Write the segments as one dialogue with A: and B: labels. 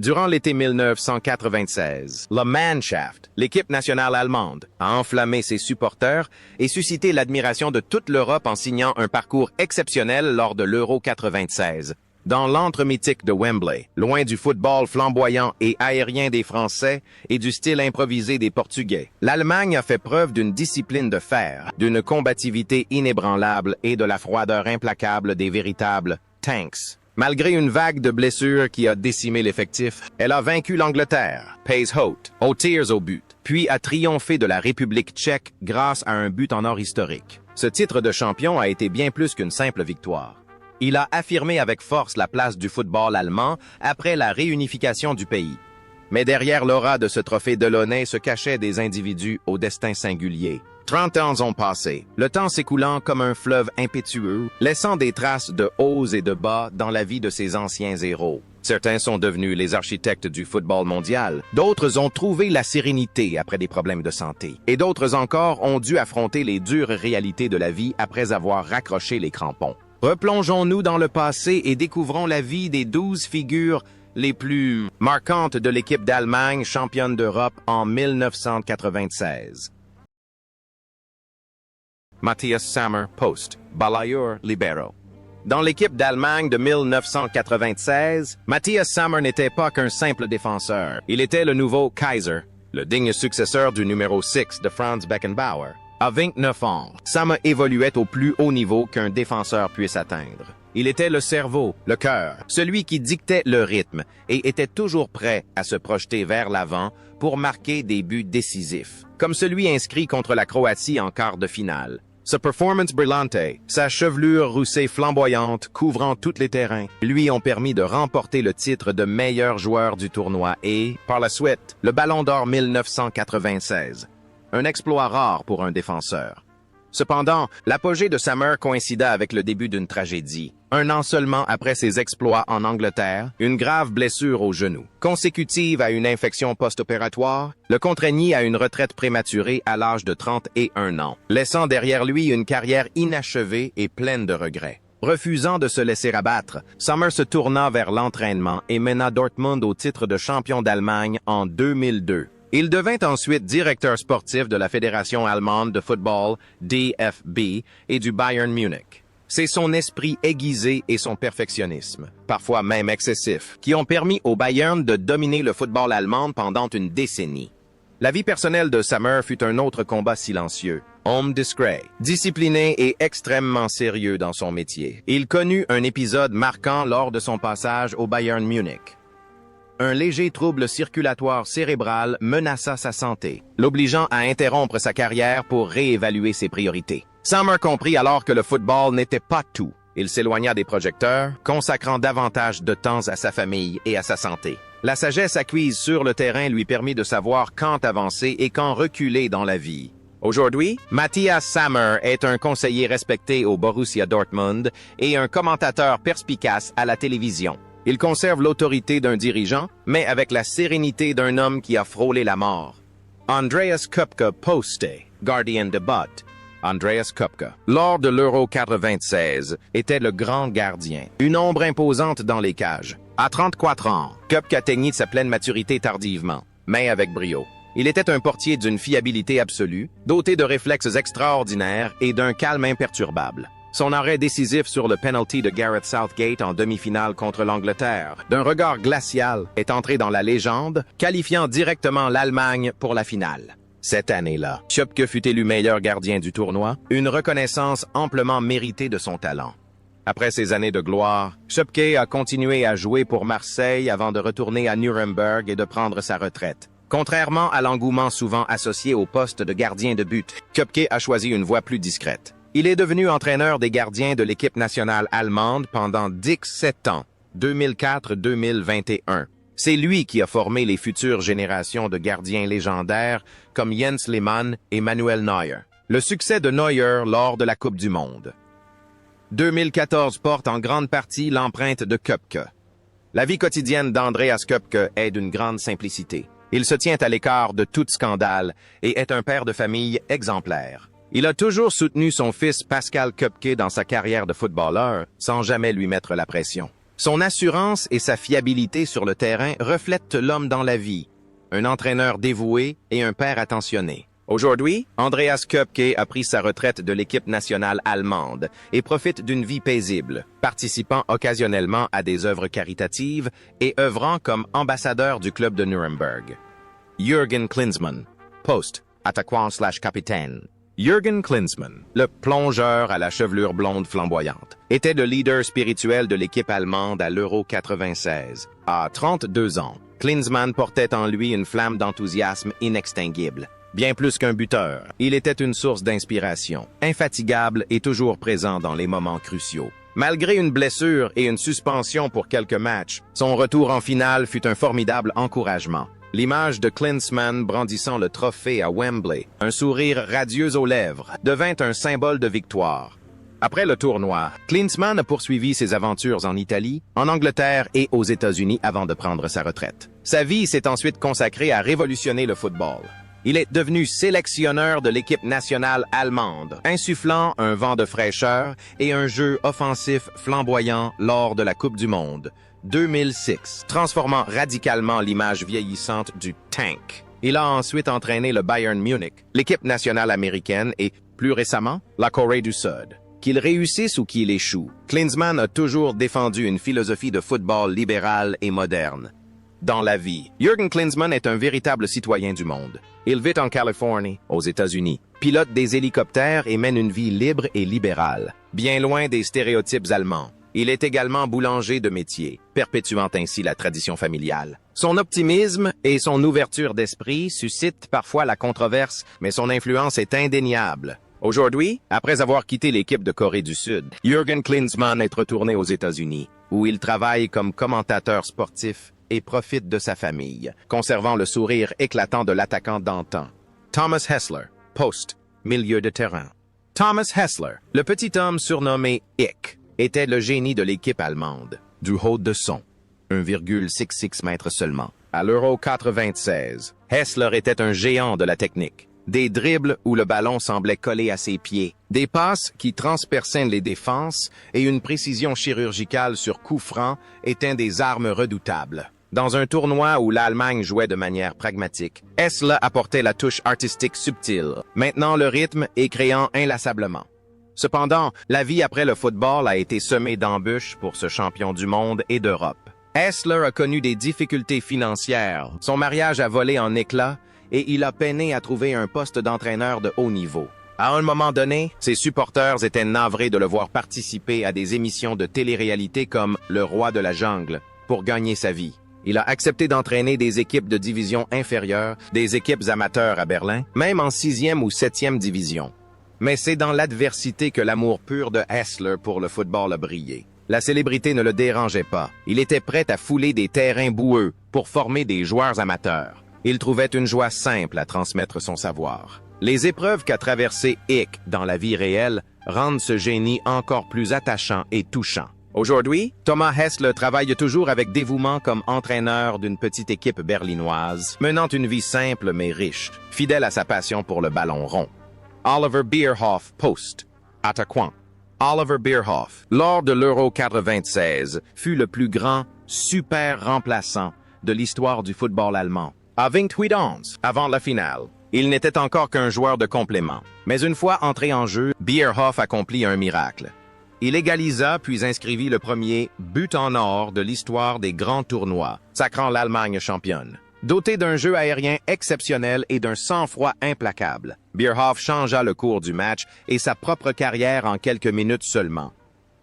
A: Durant l'été 1996, la Mannschaft, l'équipe nationale allemande, a enflammé ses supporters et suscité l'admiration de toute l'Europe en signant un parcours exceptionnel lors de l'Euro 96. Dans l'antre mythique de Wembley, loin du football flamboyant et aérien des Français et du style improvisé des Portugais, l'Allemagne a fait preuve d'une discipline de fer, d'une combativité inébranlable et de la froideur implacable des véritables tanks. Malgré une vague de blessures qui a décimé l'effectif, elle a vaincu l'Angleterre, Pays Haute, aux tirs au but, puis a triomphé de la République tchèque grâce à un but en or historique. Ce titre de champion a été bien plus qu'une simple victoire. Il a affirmé avec force la place du football allemand après la réunification du pays. Mais derrière l'aura de ce trophée delaunay se cachaient des individus au destin singulier. 30 ans ont passé, le temps s'écoulant comme un fleuve impétueux, laissant des traces de hauts et de bas dans la vie de ces anciens héros. Certains sont devenus les architectes du football mondial, d'autres ont trouvé la sérénité après des problèmes de santé, et d'autres encore ont dû affronter les dures réalités de la vie après avoir raccroché les crampons. Replongeons-nous dans le passé et découvrons la vie des 12 figures les plus marquantes de l'équipe d'Allemagne championne d'Europe en 1996. Matthias Sammer, poste, balayeur, libero. Dans l'équipe d'Allemagne de 1996, Matthias Sammer n'était pas qu'un simple défenseur. Il était le nouveau Kaiser, le digne successeur du numéro 6 de Franz Beckenbauer. À 29 ans, Sammer évoluait au plus haut niveau qu'un défenseur puisse atteindre. Il était le cerveau, le cœur, celui qui dictait le rythme et était toujours prêt à se projeter vers l'avant pour marquer des buts décisifs, comme celui inscrit contre la Croatie en quart de finale. Sa performance brillante, sa chevelure roussée flamboyante couvrant tous les terrains, lui ont permis de remporter le titre de meilleur joueur du tournoi et, par la suite, le Ballon d'Or 1996. Un exploit rare pour un défenseur. Cependant, l'apogée de Sammer coïncida avec le début d'une tragédie. Un an seulement après ses exploits en Angleterre, une grave blessure au genou, consécutive à une infection post-opératoire, le contraignit à une retraite prématurée à l'âge de 31 ans, laissant derrière lui une carrière inachevée et pleine de regrets. Refusant de se laisser abattre, Sammer se tourna vers l'entraînement et mena Dortmund au titre de champion d'Allemagne en 2002. Il devint ensuite directeur sportif de la Fédération allemande de football, DFB, et du Bayern Munich. C'est son esprit aiguisé et son perfectionnisme, parfois même excessif, qui ont permis au Bayern de dominer le football allemand pendant une décennie. La vie personnelle de Sammer fut un autre combat silencieux. Homme discret, discipliné et extrêmement sérieux dans son métier. Il connut un épisode marquant lors de son passage au Bayern Munich. Un léger trouble circulatoire cérébral menaça sa santé, l'obligeant à interrompre sa carrière pour réévaluer ses priorités. Sammer comprit alors que le football n'était pas tout. Il s'éloigna des projecteurs, consacrant davantage de temps à sa famille et à sa santé. La sagesse acquise sur le terrain lui permit de savoir quand avancer et quand reculer dans la vie. Aujourd'hui, Matthias Sammer est un conseiller respecté au Borussia Dortmund et un commentateur perspicace à la télévision. Il conserve l'autorité d'un dirigeant, mais avec la sérénité d'un homme qui a frôlé la mort. Andreas Köpke poste, gardien de but. Andreas Köpke, lors de l'Euro 96, était le grand gardien, une ombre imposante dans les cages. À 34 ans, Köpke atteignit sa pleine maturité tardivement, mais avec brio. Il était un portier d'une fiabilité absolue, doté de réflexes extraordinaires et d'un calme imperturbable. Son arrêt décisif sur le penalty de Gareth Southgate en demi-finale contre l'Angleterre, d'un regard glacial, est entré dans la légende, qualifiant directement l'Allemagne pour la finale. Cette année-là, Köpke fut élu meilleur gardien du tournoi, une reconnaissance amplement méritée de son talent. Après ces années de gloire, Köpke a continué à jouer pour Marseille avant de retourner à Nuremberg et de prendre sa retraite. Contrairement à l'engouement souvent associé au poste de gardien de but, Köpke a choisi une voie plus discrète. Il est devenu entraîneur des gardiens de l'équipe nationale allemande pendant 17 ans, 2004-2021. C'est lui qui a formé les futures générations de gardiens légendaires comme Jens Lehmann et Manuel Neuer. Le succès de Neuer lors de la Coupe du Monde. 2014 porte en grande partie l'empreinte de Köpke. La vie quotidienne d'Andreas Köpke est d'une grande simplicité. Il se tient à l'écart de tout scandale et est un père de famille exemplaire. Il a toujours soutenu son fils Pascal Köpke dans sa carrière de footballeur, sans jamais lui mettre la pression. Son assurance et sa fiabilité sur le terrain reflètent l'homme dans la vie, un entraîneur dévoué et un père attentionné. Aujourd'hui, Andreas Köpke a pris sa retraite de l'équipe nationale allemande et profite d'une vie paisible, participant occasionnellement à des œuvres caritatives et œuvrant comme ambassadeur du club de Nuremberg. Jürgen Klinsmann, post, attaquant/capitaine. Jürgen Klinsmann, le plongeur à la chevelure blonde flamboyante, était le leader spirituel de l'équipe allemande à l'Euro 96. À 32 ans, Klinsmann portait en lui une flamme d'enthousiasme inextinguible. Bien plus qu'un buteur, il était une source d'inspiration, infatigable et toujours présent dans les moments cruciaux. Malgré une blessure et une suspension pour quelques matchs, son retour en finale fut un formidable encouragement. L'image de Klinsmann brandissant le trophée à Wembley, un sourire radieux aux lèvres, devint un symbole de victoire. Après le tournoi, Klinsmann a poursuivi ses aventures en Italie, en Angleterre et aux États-Unis avant de prendre sa retraite. Sa vie s'est ensuite consacrée à révolutionner le football. Il est devenu sélectionneur de l'équipe nationale allemande, insufflant un vent de fraîcheur et un jeu offensif flamboyant lors de la Coupe du Monde 2006, transformant radicalement l'image vieillissante du Tank. Il a ensuite entraîné le Bayern Munich, l'équipe nationale américaine et, plus récemment, la Corée du Sud. Qu'il réussisse ou qu'il échoue, Klinsmann a toujours défendu une philosophie de football libérale et moderne. Dans la vie, Jürgen Klinsmann est un véritable citoyen du monde. Il vit en Californie, aux États-Unis, pilote des hélicoptères et mène une vie libre et libérale, bien loin des stéréotypes allemands. Il est également boulanger de métier, perpétuant ainsi la tradition familiale. Son optimisme et son ouverture d'esprit suscitent parfois la controverse, mais son influence est indéniable. Aujourd'hui, après avoir quitté l'équipe de Corée du Sud, Jürgen Klinsmann est retourné aux États-Unis, où il travaille comme commentateur sportif et profite de sa famille, conservant le sourire éclatant de l'attaquant d'antan. Thomas Hessler, poste, milieu de terrain. Thomas Hessler, le petit homme surnommé Hick, était le génie de l'équipe allemande, du haut de son, 1,66 mètres seulement. À l'Euro 96, Hessler était un géant de la technique. Des dribbles où le ballon semblait coller à ses pieds, des passes qui transperçaient les défenses et une précision chirurgicale sur coup franc étaient des armes redoutables. Dans un tournoi où l'Allemagne jouait de manière pragmatique, Hessler apportait la touche artistique subtile, maintenant le rythme et créant inlassablement. Cependant, la vie après le football a été semée d'embûches pour ce champion du monde et d'Europe. Hessler a connu des difficultés financières, son mariage a volé en éclats et il a peiné à trouver un poste d'entraîneur de haut niveau. À un moment donné, ses supporters étaient navrés de le voir participer à des émissions de télé-réalité comme Le Roi de la Jungle pour gagner sa vie. Il a accepté d'entraîner des équipes de division inférieure, des équipes amateurs à Berlin, même en 6e ou 7e division. Mais c'est dans l'adversité que l'amour pur de Hessler pour le football a brillé. La célébrité ne le dérangeait pas. Il était prêt à fouler des terrains boueux pour former des joueurs amateurs. Il trouvait une joie simple à transmettre son savoir. Les épreuves qu'a traversées Hick dans la vie réelle rendent ce génie encore plus attachant et touchant. Aujourd'hui, Thomas Hessler travaille toujours avec dévouement comme entraîneur d'une petite équipe berlinoise, menant une vie simple mais riche, fidèle à sa passion pour le ballon rond. Oliver Bierhoff, poste, attaquant. Oliver Bierhoff, lors de l'Euro 96, fut le plus grand super remplaçant de l'histoire du football allemand. À 28 ans, avant la finale, il n'était encore qu'un joueur de complément. Mais une fois entré en jeu, Bierhoff accomplit un miracle. Il égalisa puis inscrivit le premier but en or de l'histoire des grands tournois, sacrant l'Allemagne championne. Doté d'un jeu aérien exceptionnel et d'un sang-froid implacable, Bierhoff changea le cours du match et sa propre carrière en quelques minutes seulement.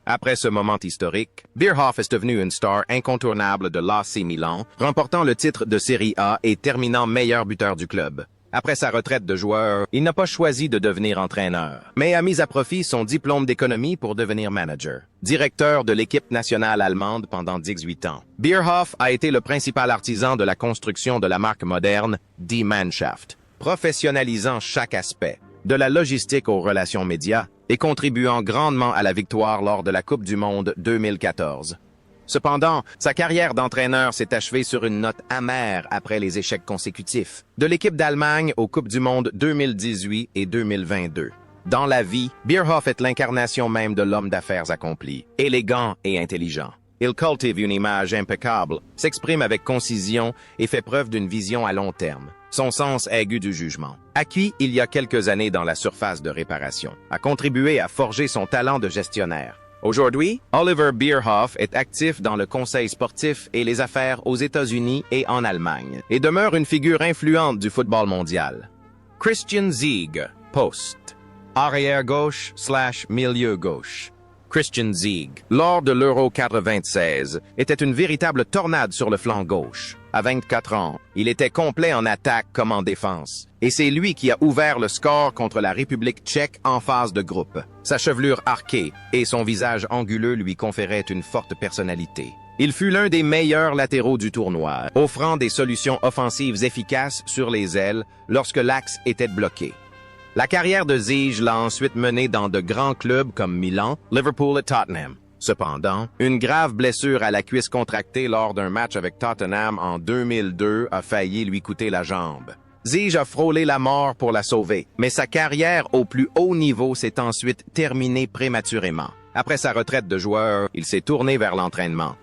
A: Après ce moment historique, Bierhoff est devenu une star incontournable de l'AC Milan, remportant le titre de Série A et terminant meilleur buteur du club. Après sa retraite de joueur, il n'a pas choisi de devenir entraîneur, mais a mis à profit son diplôme d'économie pour devenir manager, directeur de l'équipe nationale allemande pendant 18 ans. Bierhoff a été le principal artisan de la construction de la marque moderne Die Mannschaft, professionnalisant chaque aspect, de la logistique aux relations médias et contribuant grandement à la victoire lors de la Coupe du Monde 2014. Cependant, sa carrière d'entraîneur s'est achevée sur une note amère après les échecs consécutifs, de l'équipe d'Allemagne aux Coupes du Monde 2018 et 2022. Dans la vie, Bierhoff est l'incarnation même de l'homme d'affaires accompli, élégant et intelligent. Il cultive une image impeccable, s'exprime avec concision et fait preuve d'une vision à long terme. Son sens aigu du jugement, acquis il y a quelques années dans la surface de réparation, a contribué à forger son talent de gestionnaire. Aujourd'hui, Oliver Bierhoff est actif dans le conseil sportif et les affaires aux États-Unis et en Allemagne, et demeure une figure influente du football mondial. Christian Zieg, poste. Arrière-gauche/milieu gauche. Christian Zieg, lors de l'Euro 96, était une véritable tornade sur le flanc gauche. À 24 ans, il était complet en attaque comme en défense. Et c'est lui qui a ouvert le score contre la République tchèque en phase de groupe. Sa chevelure arquée et son visage anguleux lui conféraient une forte personnalité. Il fut l'un des meilleurs latéraux du tournoi, offrant des solutions offensives efficaces sur les ailes lorsque l'axe était bloqué. La carrière de Zieg l'a ensuite mené dans de grands clubs comme Milan, Liverpool et Tottenham. Cependant, une grave blessure à la cuisse contractée lors d'un match avec Tottenham en 2002 a failli lui coûter la jambe. Zieg a frôlé la mort pour la sauver, mais sa carrière au plus haut niveau s'est ensuite terminée prématurément. Après sa retraite de joueur, il s'est tourné vers l'entraînement.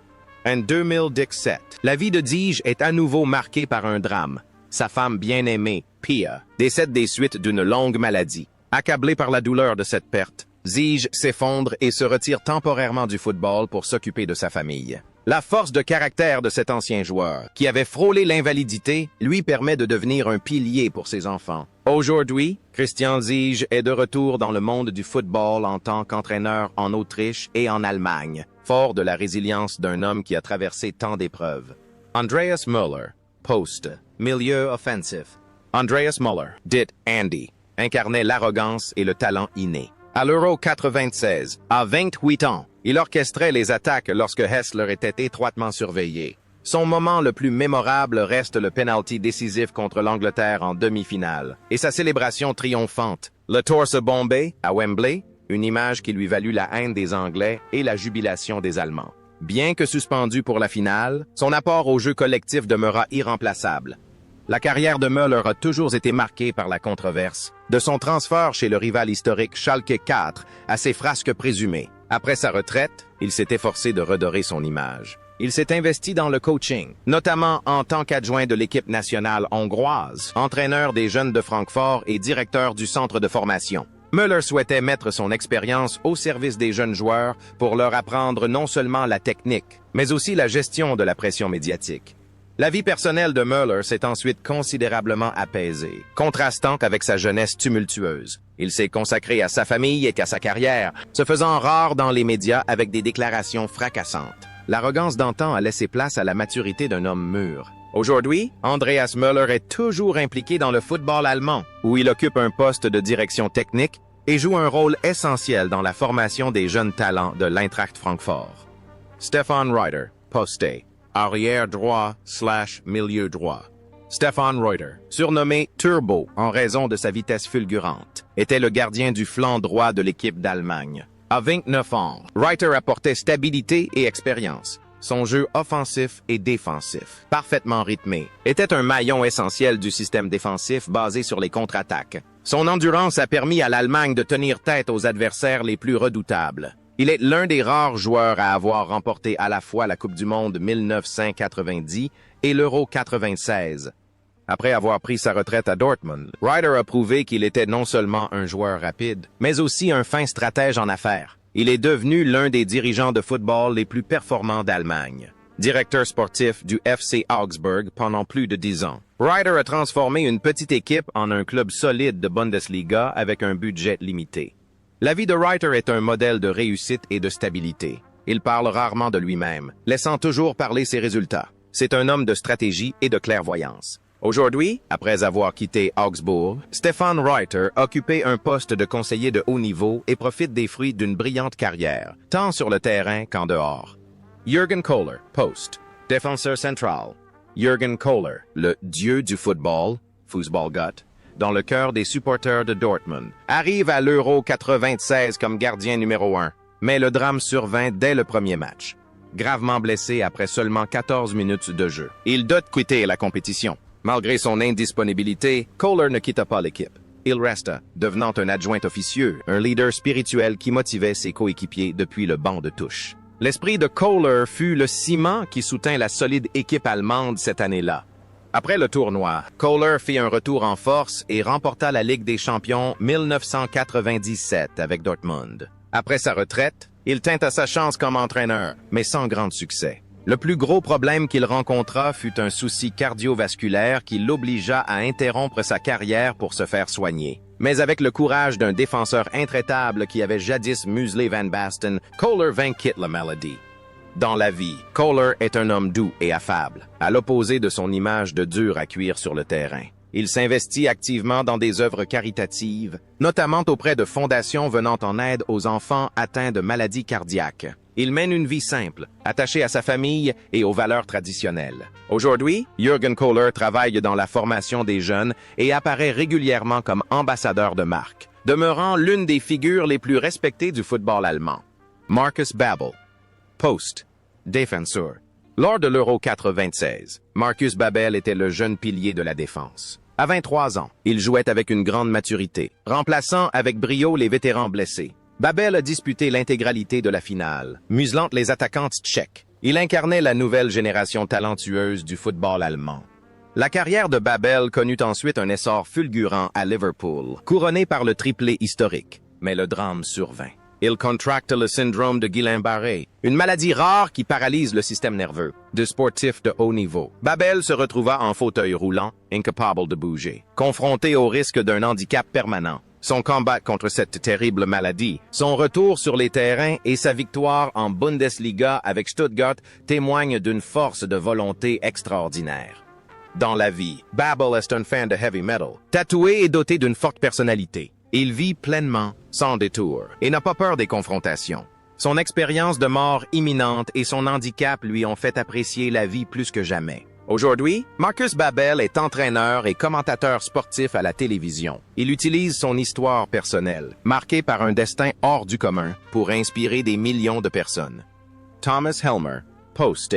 A: En 2017, la vie de Zieg est à nouveau marquée par un drame. Sa femme bien-aimée, Pia, décède des suites d'une longue maladie. Accablé par la douleur de cette perte, Zieg s'effondre et se retire temporairement du football pour s'occuper de sa famille. La force de caractère de cet ancien joueur, qui avait frôlé l'invalidité, lui permet de devenir un pilier pour ses enfants. Aujourd'hui, Christian Zieg est de retour dans le monde du football en tant qu'entraîneur en Autriche et en Allemagne, fort de la résilience d'un homme qui a traversé tant d'épreuves. Andreas Müller, poste, milieu offensif. Andreas Müller, dit Andy, incarnait l'arrogance et le talent inné. À l'Euro 96, à 28 ans, il orchestrait les attaques lorsque Hessler était étroitement surveillé. Son moment le plus mémorable reste le penalty décisif contre l'Angleterre en demi-finale et sa célébration triomphante. Le torse bombé à Wembley, une image qui lui valut la haine des Anglais et la jubilation des Allemands. Bien que suspendu pour la finale, son apport au jeu collectif demeura irremplaçable. La carrière de Müller a toujours été marquée par la controverse, de son transfert chez le rival historique Schalke 4 à ses frasques présumées. Après sa retraite, il s'est efforcé de redorer son image. Il s'est investi dans le coaching, notamment en tant qu'adjoint de l'équipe nationale hongroise, entraîneur des jeunes de Francfort et directeur du centre de formation. Müller souhaitait mettre son expérience au service des jeunes joueurs pour leur apprendre non seulement la technique, mais aussi la gestion de la pression médiatique. La vie personnelle de Müller s'est ensuite considérablement apaisée, contrastant avec sa jeunesse tumultueuse. Il s'est consacré à sa famille et à sa carrière, se faisant rare dans les médias avec des déclarations fracassantes. L'arrogance d'antan a laissé place à la maturité d'un homme mûr. Aujourd'hui, Andreas Müller est toujours impliqué dans le football allemand, où il occupe un poste de direction technique et joue un rôle essentiel dans la formation des jeunes talents de l'Eintracht Francfort. Stefan Reuter, posté. Arrière droit/milieu droit. Stefan Reuter, surnommé Turbo en raison de sa vitesse fulgurante, était le gardien du flanc droit de l'équipe d'Allemagne. À 29 ans, Reuter apportait stabilité et expérience. Son jeu offensif et défensif, parfaitement rythmé, était un maillon essentiel du système défensif basé sur les contre-attaques. Son endurance a permis à l'Allemagne de tenir tête aux adversaires les plus redoutables. Il est l'un des rares joueurs à avoir remporté à la fois la Coupe du Monde 1990 et l'Euro 96. Après avoir pris sa retraite à Dortmund, Reuter a prouvé qu'il était non seulement un joueur rapide, mais aussi un fin stratège en affaires. Il est devenu l'un des dirigeants de football les plus performants d'Allemagne. Directeur sportif du FC Augsburg pendant plus de 10 ans. Reuter a transformé une petite équipe en un club solide de Bundesliga avec un budget limité. La vie de Reuter est un modèle de réussite et de stabilité. Il parle rarement de lui-même, laissant toujours parler ses résultats. C'est un homme de stratégie et de clairvoyance. Aujourd'hui, après avoir quitté Augsbourg, Stefan Reuter occupait un poste de conseiller de haut niveau et profite des fruits d'une brillante carrière, tant sur le terrain qu'en dehors. Jürgen Kohler, poste, défenseur central. Jürgen Kohler, le dieu du football, Fußballgott, dans le cœur des supporters de Dortmund, arrive à l'Euro 96 comme gardien numéro 1, mais le drame survint dès le premier match. Gravement blessé après seulement 14 minutes de jeu, il doit quitter la compétition. Malgré son indisponibilité, Kohler ne quitta pas l'équipe. Il resta, devenant un adjoint officieux, un leader spirituel qui motivait ses coéquipiers depuis le banc de touche. L'esprit de Kohler fut le ciment qui soutint la solide équipe allemande cette année-là. Après le tournoi, Kohler fit un retour en force et remporta la Ligue des champions 1997 avec Dortmund. Après sa retraite, il tenta sa chance comme entraîneur, mais sans grand succès. Le plus gros problème qu'il rencontra fut un souci cardiovasculaire qui l'obligea à interrompre sa carrière pour se faire soigner. Mais avec le courage d'un défenseur intraitable qui avait jadis muselé Van Basten, Kohler vainquit la maladie. Dans la vie, Kohler est un homme doux et affable, à l'opposé de son image de dur à cuire sur le terrain. Il s'investit activement dans des œuvres caritatives, notamment auprès de fondations venant en aide aux enfants atteints de maladies cardiaques. Il mène une vie simple, attachée à sa famille et aux valeurs traditionnelles. Aujourd'hui, Jürgen Kohler travaille dans la formation des jeunes et apparaît régulièrement comme ambassadeur de marque, demeurant l'une des figures les plus respectées du football allemand. Marcus Babbel, poste, défenseur. Lors de l'Euro 96, Marcus Babbel était le jeune pilier de la défense. À 23 ans, il jouait avec une grande maturité, remplaçant avec brio les vétérans blessés. Babbel a disputé l'intégralité de la finale, muselant les attaquantes tchèques. Il incarnait la nouvelle génération talentueuse du football allemand. La carrière de Babbel connut ensuite un essor fulgurant à Liverpool, couronné par le triplé historique. Mais le drame survint. Il contracte le syndrome de Guillain-Barré, une maladie rare qui paralyse le système nerveux. De sportif de haut niveau, Babbel se retrouva en fauteuil roulant, incapable de bouger, confronté au risque d'un handicap permanent. Son combat contre cette terrible maladie, son retour sur les terrains et sa victoire en Bundesliga avec Stuttgart témoignent d'une force de volonté extraordinaire. Dans la vie, Babbel est un fan de heavy metal, tatoué et doté d'une forte personnalité. Il vit pleinement, sans détour, et n'a pas peur des confrontations. Son expérience de mort imminente et son handicap lui ont fait apprécier la vie plus que jamais. Aujourd'hui, Marcus Babbel est entraîneur et commentateur sportif à la télévision. Il utilise son histoire personnelle, marquée par un destin hors du commun, pour inspirer des millions de personnes. Thomas Helmer, poste,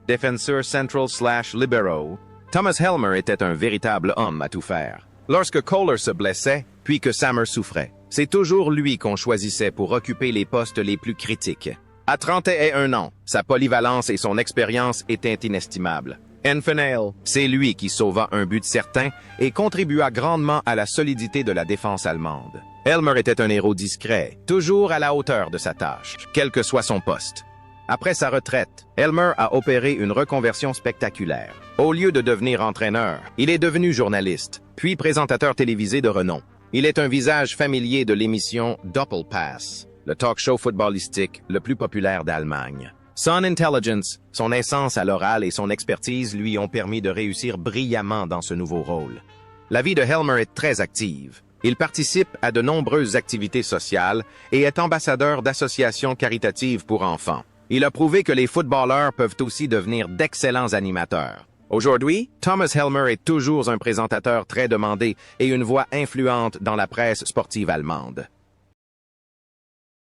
A: défenseur central/libero. Thomas Helmer était un véritable homme à tout faire. Lorsque Kohler se blessait, puis que Sammer souffrait, c'est toujours lui qu'on choisissait pour occuper les postes les plus critiques. À 31 ans, sa polyvalence et son expérience étaient inestimables. Enfenale, c'est lui qui sauva un but certain et contribua grandement à la solidité de la défense allemande. Helmer était un héros discret, toujours à la hauteur de sa tâche, quel que soit son poste. Après sa retraite, Helmer a opéré une reconversion spectaculaire. Au lieu de devenir entraîneur, il est devenu journaliste, puis présentateur télévisé de renom. Il est un visage familier de l'émission Doppelpass, le talk show footballistique le plus populaire d'Allemagne. Son intelligence, son aisance à l'oral et son expertise lui ont permis de réussir brillamment dans ce nouveau rôle. La vie de Helmer est très active. Il participe à de nombreuses activités sociales et est ambassadeur d'associations caritatives pour enfants. Il a prouvé que les footballeurs peuvent aussi devenir d'excellents animateurs. Aujourd'hui, Thomas Helmer est toujours un présentateur très demandé et une voix influente dans la presse sportive allemande.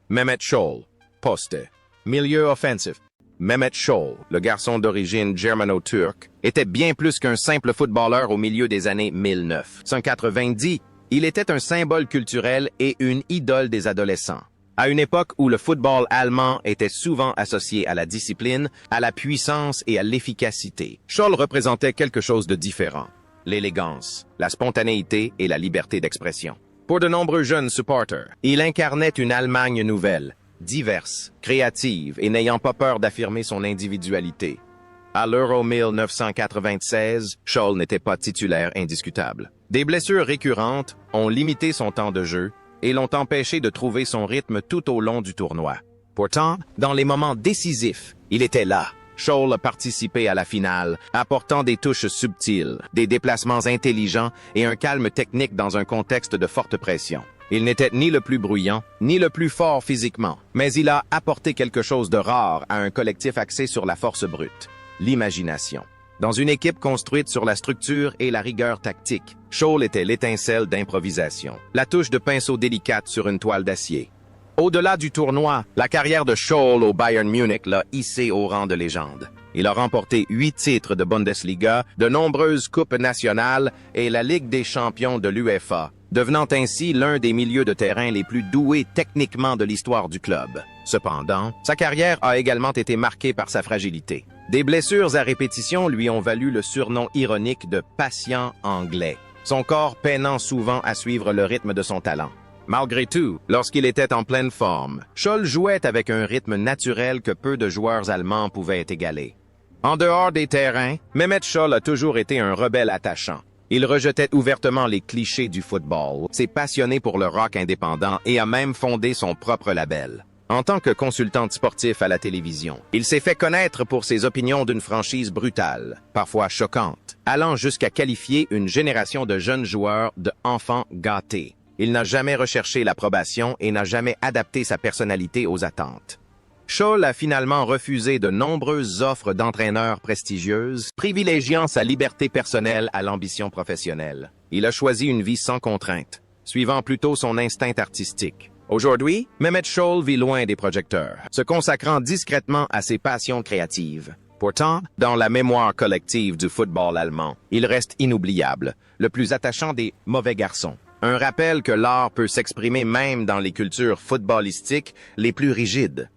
A: Mehmet Scholl, poste, milieu offensif. Mehmet Scholl, le garçon d'origine germano-turque, était bien plus qu'un simple footballeur au milieu des années 1990. Il était un symbole culturel et une idole des adolescents. À une époque où le football allemand était souvent associé à la discipline, à la puissance et à l'efficacité, Scholl représentait quelque chose de différent. L'élégance, la spontanéité et la liberté d'expression. Pour de nombreux jeunes supporters, il incarnait une Allemagne nouvelle, diverse, créative et n'ayant pas peur d'affirmer son individualité. À l'Euro 1996, Scholl n'était pas titulaire indiscutable. Des blessures récurrentes ont limité son temps de jeu et l'ont empêché de trouver son rythme tout au long du tournoi. Pourtant, dans les moments décisifs, il était là. Scholl a participé à la finale, apportant des touches subtiles, des déplacements intelligents et un calme technique dans un contexte de forte pression. Il n'était ni le plus bruyant, ni le plus fort physiquement, mais il a apporté quelque chose de rare à un collectif axé sur la force brute, l'imagination. Dans une équipe construite sur la structure et la rigueur tactique, Scholl était l'étincelle d'improvisation, la touche de pinceau délicate sur une toile d'acier. Au-delà du tournoi, la carrière de Scholl au Bayern Munich l'a hissé au rang de légende. Il a remporté 8 titres de Bundesliga, de nombreuses coupes nationales et la Ligue des champions de l'UEFA, devenant ainsi l'un des milieux de terrain les plus doués techniquement de l'histoire du club. Cependant, sa carrière a également été marquée par sa fragilité. Des blessures à répétition lui ont valu le surnom ironique de « patient anglais », son corps peinant souvent à suivre le rythme de son talent. Malgré tout, lorsqu'il était en pleine forme, Scholl jouait avec un rythme naturel que peu de joueurs allemands pouvaient égaler. En dehors des terrains, Mehmet Scholl a toujours été un rebelle attachant. Il rejetait ouvertement les clichés du football, s'est passionné pour le rock indépendant et a même fondé son propre label. En tant que consultant sportif à la télévision, il s'est fait connaître pour ses opinions d'une franchise brutale, parfois choquante, allant jusqu'à qualifier une génération de jeunes joueurs de enfants gâtés. Il n'a jamais recherché l'approbation et n'a jamais adapté sa personnalité aux attentes. Scholl a finalement refusé de nombreuses offres d'entraîneurs prestigieuses, privilégiant sa liberté personnelle à l'ambition professionnelle. Il a choisi une vie sans contrainte, suivant plutôt son instinct artistique. Aujourd'hui, Mehmet Scholl vit loin des projecteurs, se consacrant discrètement à ses passions créatives. Pourtant, dans la mémoire collective du football allemand, il reste inoubliable, le plus attachant des mauvais garçons. Un rappel que l'art peut s'exprimer même dans les cultures footballistiques les plus rigides.